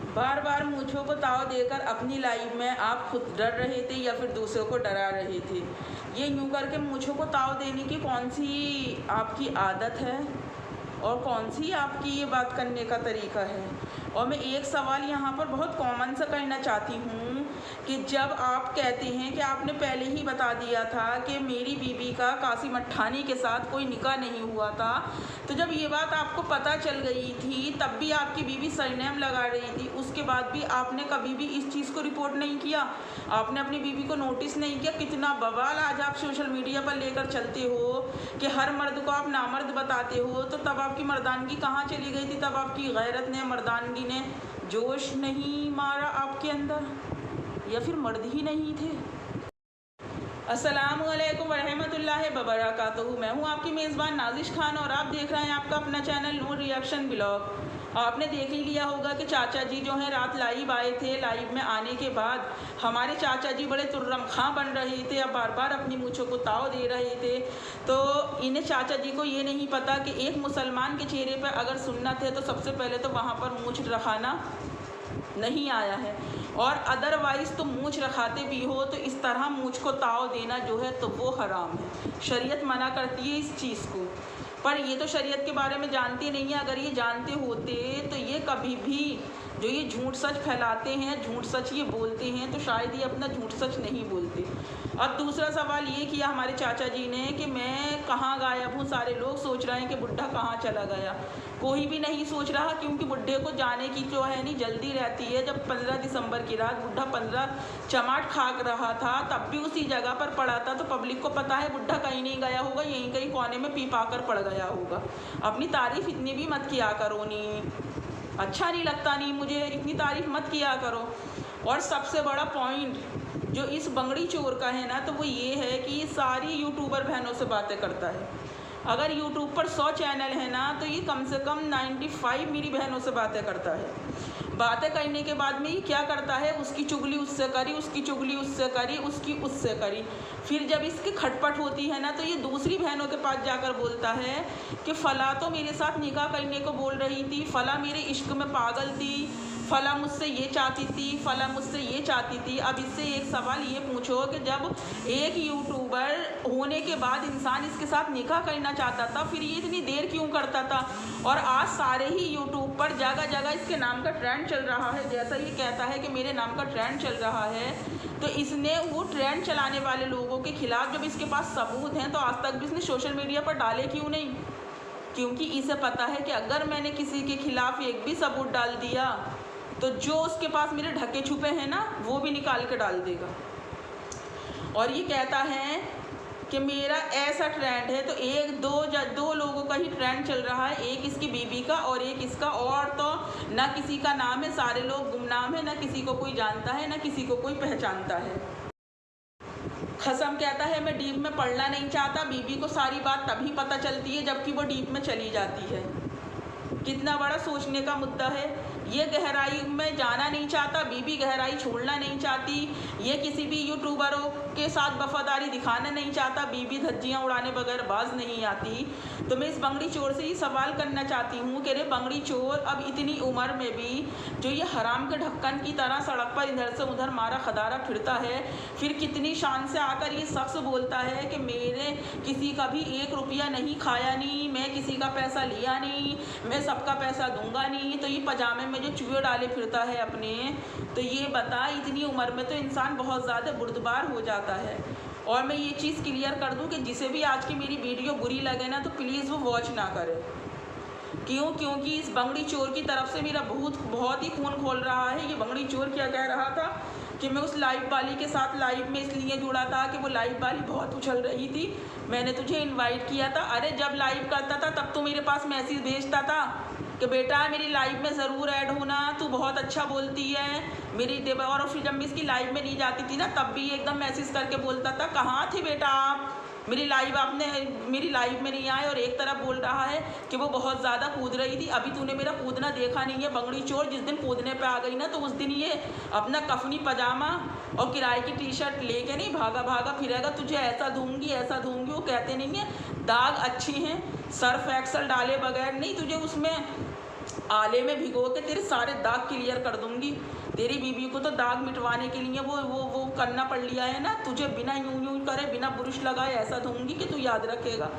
बार बार मूंछों को ताव देकर अपनी लाइफ में आप खुद डर रहे थे या फिर दूसरों को डरा रहे थे? ये यूं करके मूंछों को ताव देने की कौन सी आपकी आदत है और कौन सी आपकी ये बात करने का तरीका है? और मैं एक सवाल यहाँ पर बहुत कॉमन सा करना चाहती हूँ कि जब आप कहते हैं कि आपने पहले ही बता दिया था कि मेरी बीबी का कासिम अट्ठानी के साथ कोई निकाह नहीं हुआ था, तो जब ये बात आपको पता चल गई थी तब भी आपकी बीबी सरनेम लगा रही थी, उसके बाद भी आपने कभी भी इस चीज़ को रिपोर्ट नहीं किया? आपने अपनी बीबी को नोटिस नहीं किया? कितना बवाल आज आप सोशल मीडिया पर लेकर चलते हो कि हर मर्द को आप नामर्द बताते हो, तो तब आपकी मर्दानगी कहाँ चली गई थी? तब आपकी गैरत ने, मर्दानगी ने जोश नहीं मारा आपके अंदर, या फिर मर्द ही नहीं थे? अस्सलाम वालेकुम वरहमतुल्लाहि वबरकातुहू। मैं हूँ आपकी मेज़बान नाजिश खान और आप देख रहे हैं आपका अपना चैनल नूर रिएक्शन ब्लॉग। आपने देख ही लिया होगा कि चाचा जी जो हैं रात लाइव आए थे। लाइव में आने के बाद हमारे चाचा जी बड़े तुर्रम खां बन रहे थे, अब बार बार अपनी मूँछों को ताव दे रहे थे। तो इन्हें चाचा जी को ये नहीं पता कि एक मुसलमान के चेहरे पर अगर सुन्नत है तो सबसे पहले तो वहाँ पर मूँछ रखाना नहीं आया है, और अदरवाइज़ तो मूँछ रखाते भी हो तो इस तरह मूँछ को ताव देना जो है तो वो हराम है। शरीयत मना करती है इस चीज़ को, पर ये तो शरीयत के बारे में जानते नहीं है। अगर ये जानते होते तो ये कभी भी जो ये झूठ सच फैलाते हैं, झूठ सच ये बोलते हैं, तो शायद ये अपना झूठ सच नहीं बोलते। अब दूसरा सवाल ये किया हमारे चाचा जी ने कि मैं कहाँ गायब हूँ, सारे लोग सोच रहे हैं कि बुढ़ा कहाँ चला गया। कोई भी नहीं सोच रहा, क्योंकि बुढ़े को जाने की जो है नहीं जल्दी रहती है। जब 15 दिसंबर की रात बुढ़ा 15 चमाट खाक रहा था तब भी उसी जगह पर पड़ा था, तो पब्लिक को पता है बुढ़ा कहीं नहीं गया होगा, यहीं कहीं कोने में पी पाकर पड़ गया होगा। अपनी तारीफ़ इतनी भी मत किया करो, नहीं अच्छा नहीं लगता, नहीं मुझे इतनी तारीफ़ मत किया करो। और सबसे बड़ा पॉइंट जो इस बंगड़ी चोर का है ना, तो वो ये है कि ये सारी यूट्यूबर बहनों से बातें करता है। अगर यूट्यूब पर 100 चैनल है ना, तो ये कम से कम 95 मेरी बहनों से बातें करता है। बातें करने के बाद में ये क्या करता है, उसकी चुगली उससे करी, उसकी चुगली उससे करी, उसकी उससे करी। फिर जब इसकी खटपट होती है ना, तो ये दूसरी बहनों के पास जाकर बोलता है कि फ़ला तो मेरे साथ निकाह करने को बोल रही थी, फ़ला मेरे इश्क में पागल थी, फ़ला मुझसे ये चाहती थी, फ़ला मुझसे ये चाहती थी। अब इससे एक सवाल ये पूछो कि जब एक यूट्यूबर होने के बाद इंसान इसके साथ निकाह करना चाहता था, फिर ये इतनी देर क्यों करता था? और आज सारे ही यूट्यूब पर जगह जगह इसके नाम का ट्रेंड चल रहा है। जैसा ये कहता है कि मेरे नाम का ट्रेंड चल रहा है, तो इसने वो ट्रेंड चलाने वाले लोगों के खिलाफ जब इसके पास सबूत हैं तो आज तक भी इसने सोशल मीडिया पर डाले क्यों नहीं? क्योंकि इसे पता है कि अगर मैंने किसी के खिलाफ एक भी सबूत डाल दिया तो जो उसके पास मेरे ढके छुपे हैं ना, वो भी निकाल के डाल देगा। और ये कहता है कि मेरा ऐसा ट्रेंड है, तो दो लोगों का ही ट्रेंड चल रहा है, एक इसकी बीबी का और एक इसका, और तो ना किसी का नाम है, सारे लोग गुमनाम है, ना किसी को कोई जानता है, ना किसी को कोई पहचानता है। खसम कहता है मैं डीप में पढ़ना नहीं चाहता, बीबी को सारी बात तभी पता चलती है जबकि वो डीप में चली जाती है। कितना बड़ा सोचने का मुद्दा है। ये गहराई में जाना नहीं चाहता, बीबी गहराई छोड़ना नहीं चाहती, ये किसी भी यूट्यूबरों के साथ वफादारी दिखाना नहीं चाहता, बीबी धज्जियाँ उड़ाने बगैर बाज नहीं आती। तो मैं इस बंगड़ी चोर से ये सवाल करना चाहती हूँ कि रे बंगड़ी चोर, अब इतनी उम्र में भी जो ये हराम के ढक्कन की तरह सड़क पर इधर से उधर मारा खदारा फिरता है, फिर कितनी शान से आकर ये शख्स बोलता है कि मेरे किसी का भी 1 रुपया नहीं खाया नहीं, मैं किसी का पैसा लिया नहीं, मैं सबका पैसा दूंगा नहीं। तो ये पजामे में जो चूहे डाले फिरता है अपने, तो ये बता इतनी उम्र में तो इंसान बहुत ज़्यादा बुर्दबार हो जाता है। और मैं ये चीज़ क्लियर कर दूं कि जिसे भी आज की मेरी वीडियो बुरी लगे ना, तो प्लीज़ वो वॉच ना करे। क्यों? क्योंकि इस बंगड़ी चोर की तरफ से मेरा बहुत ही खून खोल रहा है। ये बंगड़ी चोर क्या कह रहा था कि मैं उस लाइव वाली के साथ लाइव में इसलिए जुड़ा था कि वो लाइव वाली बहुत उछल रही थी, मैंने तुझे इनवाइट किया था। अरे जब लाइव करता था तब तो मेरे पास मैसेज भेजता था कि बेटा मेरी लाइव में ज़रूर ऐड होना, तू बहुत अच्छा बोलती है मेरी देव। और फिर जब मैं इसकी लाइव में नहीं जाती थी ना, तब भी एकदम मैसेज करके बोलता था कहाँ थे बेटा आप, मेरी लाइव में नहीं आए। और एक तरफ बोल रहा है कि वो बहुत ज़्यादा कूद रही थी। अभी तूने मेरा कूदना देखा नहीं है बंगड़ी चोर। जिस दिन कूदने पे आ गई ना, तो उस दिन ये अपना कफनी पजामा और किराए की टी-शर्ट लेके नहीं भागा भागा फिरेगा, तुझे ऐसा दूंगी ऐसा दूंगी। वो कहते नहीं है दाग अच्छे हैं, सर्फ एक्सल डाले बगैर नहीं तुझे उसमें आले में भिगो के तेरे सारे दाग क्लियर कर दूंगी। तेरी बीबी को तो दाग मिटवाने के लिए वो करना पड़ लिया है ना, तुझे बिना यूं यूं करे, बिना बुरुश लगाए ऐसा धोऊंगी कि तू याद रखेगा।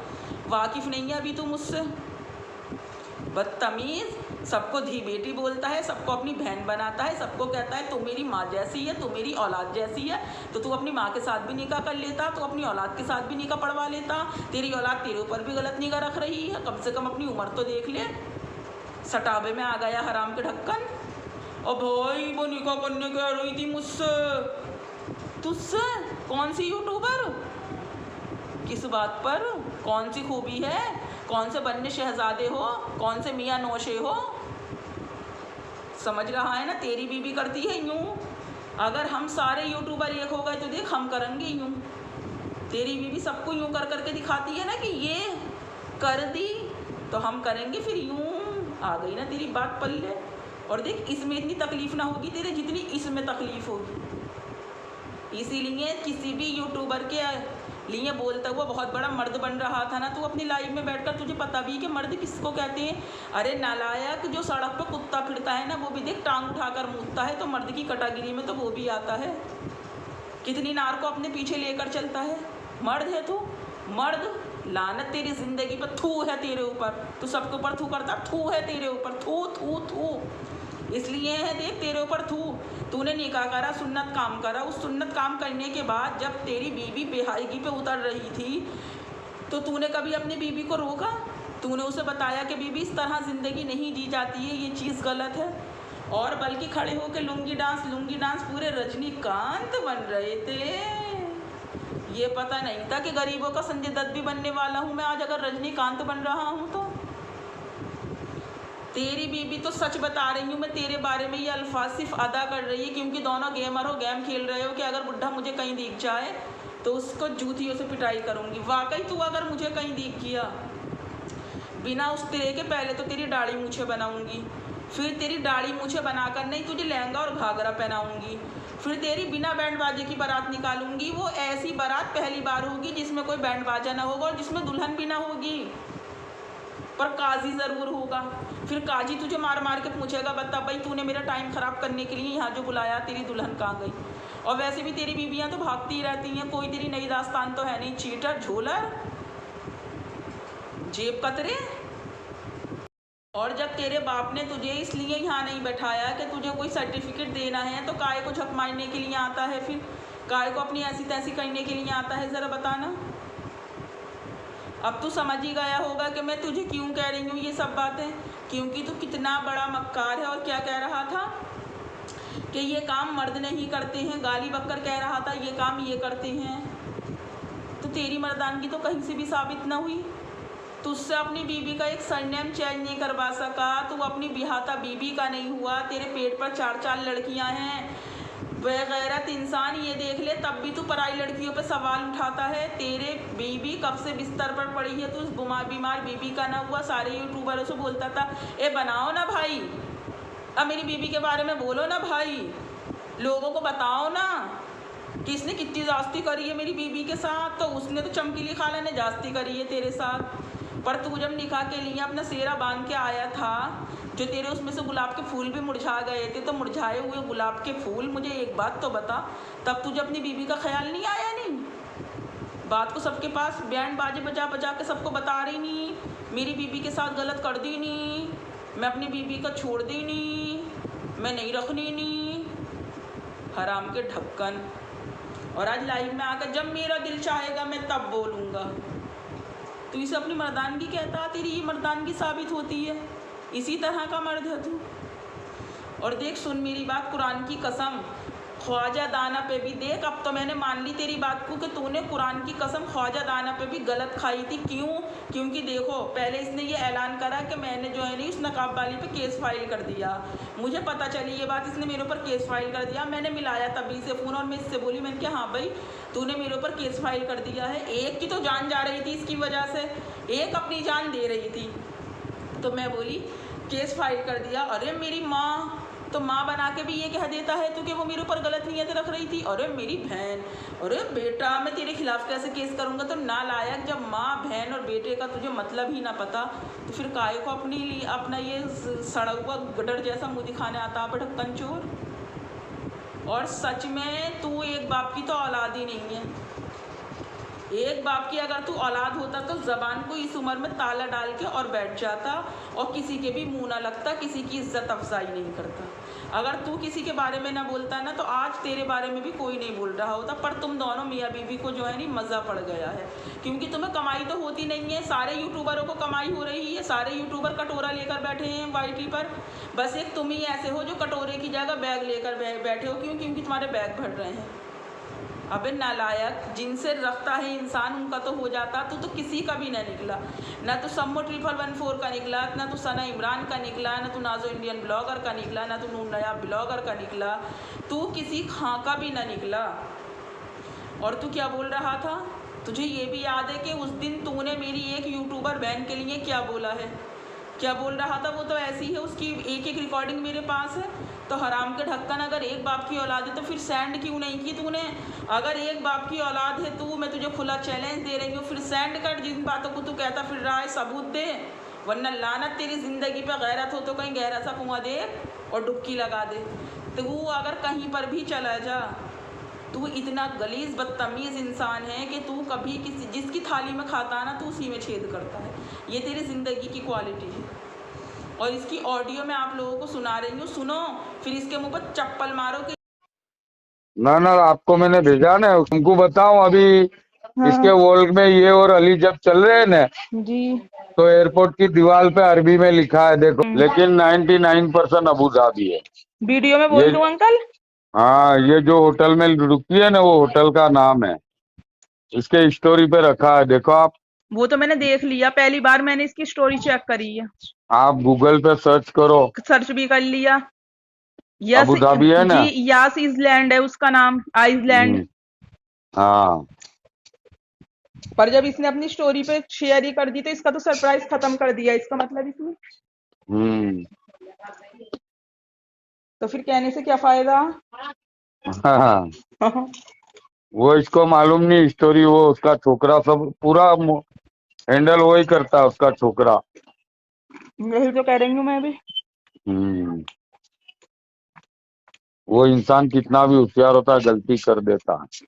वाकिफ नहीं है अभी तू मुझसे। बदतमीज़, सबको धी बेटी बोलता है, सबको अपनी बहन बनाता है, सबको कहता है तू मेरी माँ जैसी है, तू मेरी औलाद जैसी है। तो तू अपनी माँ के साथ भी निकाह कर लेता, तू अपनी औलाद के साथ भी निकाह पढ़वा लेता। तेरी औलाद तेरे ऊपर भी गलत निगाह रख रही है, कम से कम अपनी उम्र तो देख ले। सटावे में आ गया हराम के ढक्कन। और भाई वो निकाह करने कह रही थी मुझसे। तुझसे? कौन सी यूट्यूबर? किस बात पर? कौन सी खूबी है? कौन से बन्ने शहजादे हो? कौन से मियाँ नौशे हो? समझ रहा है ना, तेरी बीबी करती है यूँ। अगर हम सारे यूट्यूबर एक हो गए तो देख हम करेंगे यूँ। तेरी बीबी सबको यूँ कर करके दिखाती है ना कि ये कर दी, तो हम करेंगे फिर यूँ। आ गई ना तेरी बात पल्ले। और देख इसमें इतनी तकलीफ़ ना होगी तेरे जितनी इसमें तकलीफ़ होगी। इसीलिए किसी भी यूट्यूबर के लिए बोलता हुआ बहुत बड़ा मर्द बन रहा था ना तू अपनी लाइफ में बैठकर। तुझे पता भी है कि मर्द किसको कहते हैं? अरे नालायक, जो सड़क पर कुत्ता फिरता है ना वो भी देख टांग उठाकर मूतता है, तो मर्द की कैटेगरी में तो वो भी आता है। कितनी नार को अपने पीछे लेकर चलता है। मर्द है तू, मर्द। लानत तेरी जिंदगी पर, थू है तेरे ऊपर। तू सबके ऊपर थू करता, थू है तेरे ऊपर, थू थू थू। इसलिए है देख तेरे ऊपर थू। तूने निकाह करा, सुन्नत काम करा। उस सुन्नत काम करने के बाद जब तेरी बीबी बेहायगी पे उतर रही थी तो तूने कभी अपनी बीबी को रोका? तूने उसे बताया कि बीबी इस तरह ज़िंदगी नहीं जी जाती है, ये चीज़ गलत है? और बल्कि खड़े होकर लुंगी डांस पूरे रजनीकांत बन रहे थे। ये पता नहीं था कि गरीबों का संजय दत्त भी बनने वाला हूँ मैं आज, अगर रजनीकांत बन रहा हूँ तो। तेरी बीबी तो सच बता रही हूँ मैं तेरे बारे में, ये अल्फाज सिर्फ अदा कर रही है क्योंकि दोनों गेमर हो, गेम खेल रहे हो कि अगर बुढ़ा मुझे कहीं दिख जाए तो उसको जूतियों से पिटाई करूँगी। वाकई तू अगर मुझे कहीं दिख गया बिना उस तेरे के, पहले तो तेरी दाढ़ी मूछे बनाऊँगी, फिर तेरी दाढ़ी मूछे बनाकर नहीं तुझे लहंगा और घाघरा पहनाऊँगी, फिर तेरी बिना बैंड बाजे की बारात निकालूंगी। वो ऐसी बारात पहली बार होगी जिसमें कोई बैंड बाजा ना होगा और जिसमें दुल्हन भी ना होगी, पर काजी ज़रूर होगा। फिर काजी तुझे मार मार के पूछेगा, बता भाई तूने मेरा टाइम ख़राब करने के लिए यहाँ जो बुलाया, तेरी दुल्हन कहाँ गई? और वैसे भी तेरी बीबियाँ तो भागती ही रहती हैं, कोई तेरी नई दास्तान तो है नहीं। चीटर, झोलर, जेब कतरे। और जब तेरे बाप ने तुझे इसलिए यहाँ नहीं बैठाया कि तुझे कोई सर्टिफिकेट देना है, तो काय को झक मारने के लिए आता है? फिर काय को अपनी ऐसी तैसी करने के लिए आता है? ज़रा बताना। अब तू समझ ही गया होगा कि मैं तुझे क्यों कह रही हूँ ये सब बातें, क्योंकि तू कितना बड़ा मक्कार है। और क्या कह रहा था कि ये काम मर्द नहीं करते हैं, गाली बककर कह रहा था ये काम ये करते हैं। तो तेरी मर्दानगी तो कहीं से भी साबित ना हुई। तुझसे अपनी बीबी का एक सरनेम चेंज नहीं करवा सका, तू अपनी बिहाता बीबी का नहीं हुआ। तेरे पेट पर 4-4 लड़कियां हैं। बेगैरत इंसान, ये देख ले तब भी तू पराई लड़कियों पे सवाल उठाता है। तेरे बीबी कब से बिस्तर पर पड़ी है, तू उस बीमार बीबी का ना हुआ। सारे यूट्यूबरों से बोलता था ए बनाओ ना भाई, अब मेरी बीबी के बारे में बोलो ना भाई, लोगों को बताओ ना किसने कितनी जास्ती करी है मेरी बीबी के साथ। तो उसने तो चमकीली खाला ने जास्ती करी है तेरे साथ। पर तू जब निकाह के लिए अपना सेहरा बांध के आया था, जो तेरे उसमें से गुलाब के फूल भी मुरझा गए थे, तो मुरझाए हुए गुलाब के फूल, मुझे एक बात तो बता, तब तुझे अपनी बीबी का ख्याल नहीं आया? नहीं, बात को सबके पास बैंड बाजे बजा बजा के सबको बता रही नहीं, मेरी बीबी के साथ गलत कर दी नहीं, मैं अपनी बीबी का छोड़ दी नहीं, मैं नहीं रखनी नहीं। हराम के ढक्कन। और आज लाइव में आकर जब मेरा दिल चाहेगा मैं तब बोलूँगा। तू इसे अपनी मर्दानगी कहता, तेरी ये मर्दानगी साबित होती है। इसी तरह का मर्द है तू। और देख, सुन मेरी बात, कुरान की कसम, ख्वाजा दाना पे भी देख, अब तो मैंने मान ली तेरी बात को कि तूने कुरान की कसम ख्वाजा दाना पे भी गलत खाई थी। क्यों? क्योंकि देखो, पहले इसने ये ऐलान करा कि मैंने जो है नहीं उस नकाब वाली पे केस फाइल कर दिया। मुझे पता चली ये बात, इसने मेरे ऊपर केस फाइल कर दिया। मैंने मिलाया तभी से फ़ोन और मैं इससे बोली, मैंने कहा हाँ भाई तूने मेरे ऊपर केस फाइल कर दिया है। एक की तो जान जा रही थी इसकी वजह से, एक अपनी जान दे रही थी। तो मैं बोली केस फाइल कर दिया। अरे मेरी माँ, तो माँ बना के भी ये कह देता है तू कि वो मेरे ऊपर गलत नीयत रख रही थी। अरे मेरी बहन, अरे बेटा, मैं तेरे खिलाफ कैसे केस करूँगा। तो नालायक, जब माँ बहन और बेटे का तुझे मतलब ही ना पता तो फिर काहे को अपना ये सड़ा हुआ गटर जैसा मुँह दिखाने आता है ढक्कन चोर। और सच में तू एक बाप की तो औलाद ही नहीं है। एक बाप की अगर तू औलाद होता तो ज़बान को इस उम्र में ताला डाल के और बैठ जाता और किसी के भी मुंह ना लगता, किसी की इज्जत अफजाई नहीं करता। अगर तू किसी के बारे में ना बोलता ना तो आज तेरे बारे में भी कोई नहीं बोल रहा होता। पर तुम दोनों मियाँ बीवी को जो है नहीं मज़ा पड़ गया है, क्योंकि तुम्हें कमाई तो होती नहीं है। सारे यूट्यूबरों को कमाई हो रही है, सारे यूट्यूबर कटोरा लेकर बैठे हैं वाईटी पर। बस एक तुम ही ऐसे हो जो कटोरे की जगह बैग लेकर बैठे हो। क्यों? क्योंकि तुम्हारे बैग भर रहे हैं। अबे नालायक, जिनसे रखता है इंसान उनका तो हो जाता। तू तो किसी का भी ना निकला, ना तो सम्मो 414 का निकला, ना तो सना इमरान का निकला, ना तो नाजो इंडियन ब्लॉगर का निकला, ना तो नून नया ब्लॉगर का निकला। तू किसी खां का भी ना निकला। और तू क्या बोल रहा था? तुझे ये भी याद है कि उस दिन तूने मेरी एक यूट्यूबर बहन के लिए क्या बोला है? क्या बोल रहा था? वो तो ऐसी है, उसकी एक एक रिकॉर्डिंग मेरे पास है। तो हराम के ढक्कन, अगर एक बाप की औलाद है तो फिर सेंड क्यों नहीं की तूने? अगर एक बाप की औलाद है तू, मैं तुझे खुला चैलेंज दे रही हूँ, फिर सेंड कर जिन बातों को तू कहता फिर रहा है, सबूत दे। वरना लानत तेरी ज़िंदगी पे, गैरत हो तो कहीं गहरा सा कुआं दे और डुबकी लगा दे। तो वो अगर कहीं पर भी चला जा, तू इतना गलीज़ बदतमीज़ इंसान है कि तू कभी जिसकी थाली में खाता ना तू उसी में छेद करता है। ये तेरी ज़िंदगी की क्वालिटी है। और इसकी ऑडियो मैं आप लोगों को सुना रही हूँ, सुनो, फिर इसके मुंह पर चप्पल मारो कि ना ना, आपको मैंने भेजा ना, तुमको बताऊं अभी इसके हाँ वर्ल्ड में ये और अली जब चल रहे हैं ना, जी। तो एयरपोर्ट की दीवार पे अरबी में लिखा है देखो, लेकिन 99% अबू धाबी है। वीडियो में ये बोल दूं अंकल? हाँ, ये जो होटल में रुकी है ना, वो होटल का नाम है, इसके स्टोरी पे रखा है, देखो आप। वो तो मैंने देख लिया, पहली बार मैंने इसकी स्टोरी चेक करी है, आप गूगल पे सर्च करो, सर्च भी कर लिया। यस अबू धाबी है जी, ना। यास इजलैंड है उसका नाम, आइसलैंड। हम्म, हाँ। पर जब इसने अपनी स्टोरी पे शेयर ही कर दी तो इसका तो सरप्राइज खत्म कर दिया इसका मतलब इसने। हम्म। तो फिर कहने से क्या फायदा? हाँ, वो इसको मालूम नहीं स्टोरी, वो उसका छोकरा सब पूरा हैंडल वही करता है, उसका छोकरा। यही तो कह रही हूँ मैं भी। हम्म। वो इंसान कितना भी होशियार होता है, गलती कर देता है।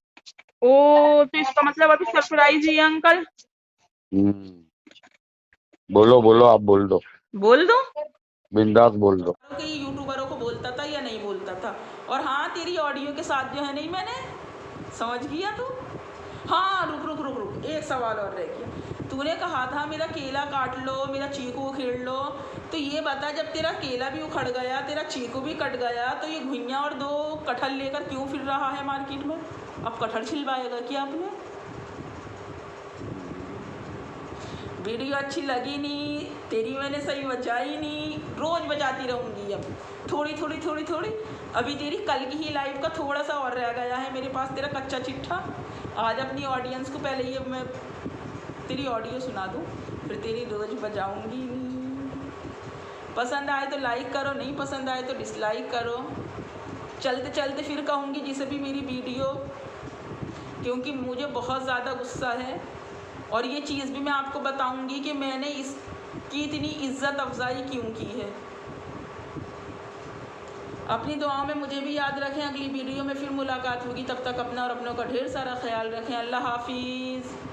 ओ, तो इसका मतलब अभी सरप्राइज ही है अंकल। हम्म। बोलो बोलो, आप बोल दो, बोल दो बिंदास बोल दो। कि यूट्यूबरों को बोलता था या नहीं बोलता था। और हाँ, तेरी ऑडियो के साथ जो है नहीं, मैंने समझ गया तू। हाँ, रुक रुक रुक रुक, एक सवाल और रह गया। तूने कहा था मेरा केला काट लो, मेरा चीकू उखेड़ लो। तो ये बता, जब तेरा केला भी उखड़ गया, तेरा चीकू भी कट गया, तो ये घुइयाँ और 2 कटहल लेकर क्यों फिर रहा है मार्केट में? अब कटहल छिलवाएगा क्या आपने? वीडियो अच्छी लगी नहीं तेरी, मैंने सही बजाई नहीं, रोज़ बजाती रहूँगी अब, थोड़ी थोड़ी थोड़ी थोड़ी। अभी तेरी कल की ही लाइव का थोड़ा सा और रह गया है मेरे पास, तेरा कच्चा चिट्ठा। आज अपनी ऑडियंस को पहले ये मैं तेरी ऑडियो सुना दूँ, फिर तेरी रोज़ बजाऊँगी। पसंद आए तो लाइक करो, नहीं पसंद आए तो डिसलाइक करो। चलते चलते फिर कहूँगी जिसे भी मेरी वीडियो, क्योंकि मुझे बहुत ज़्यादा गुस्सा है। और ये चीज़ भी मैं आपको बताऊंगी कि मैंने इसकी इतनी इज्जत अफजाई क्यों की है। अपनी दुआओं में मुझे भी याद रखें। अगली वीडियो में फिर मुलाकात होगी, तब तक अपना और अपनों का ढेर सारा ख्याल रखें। अल्लाह हाफिज़।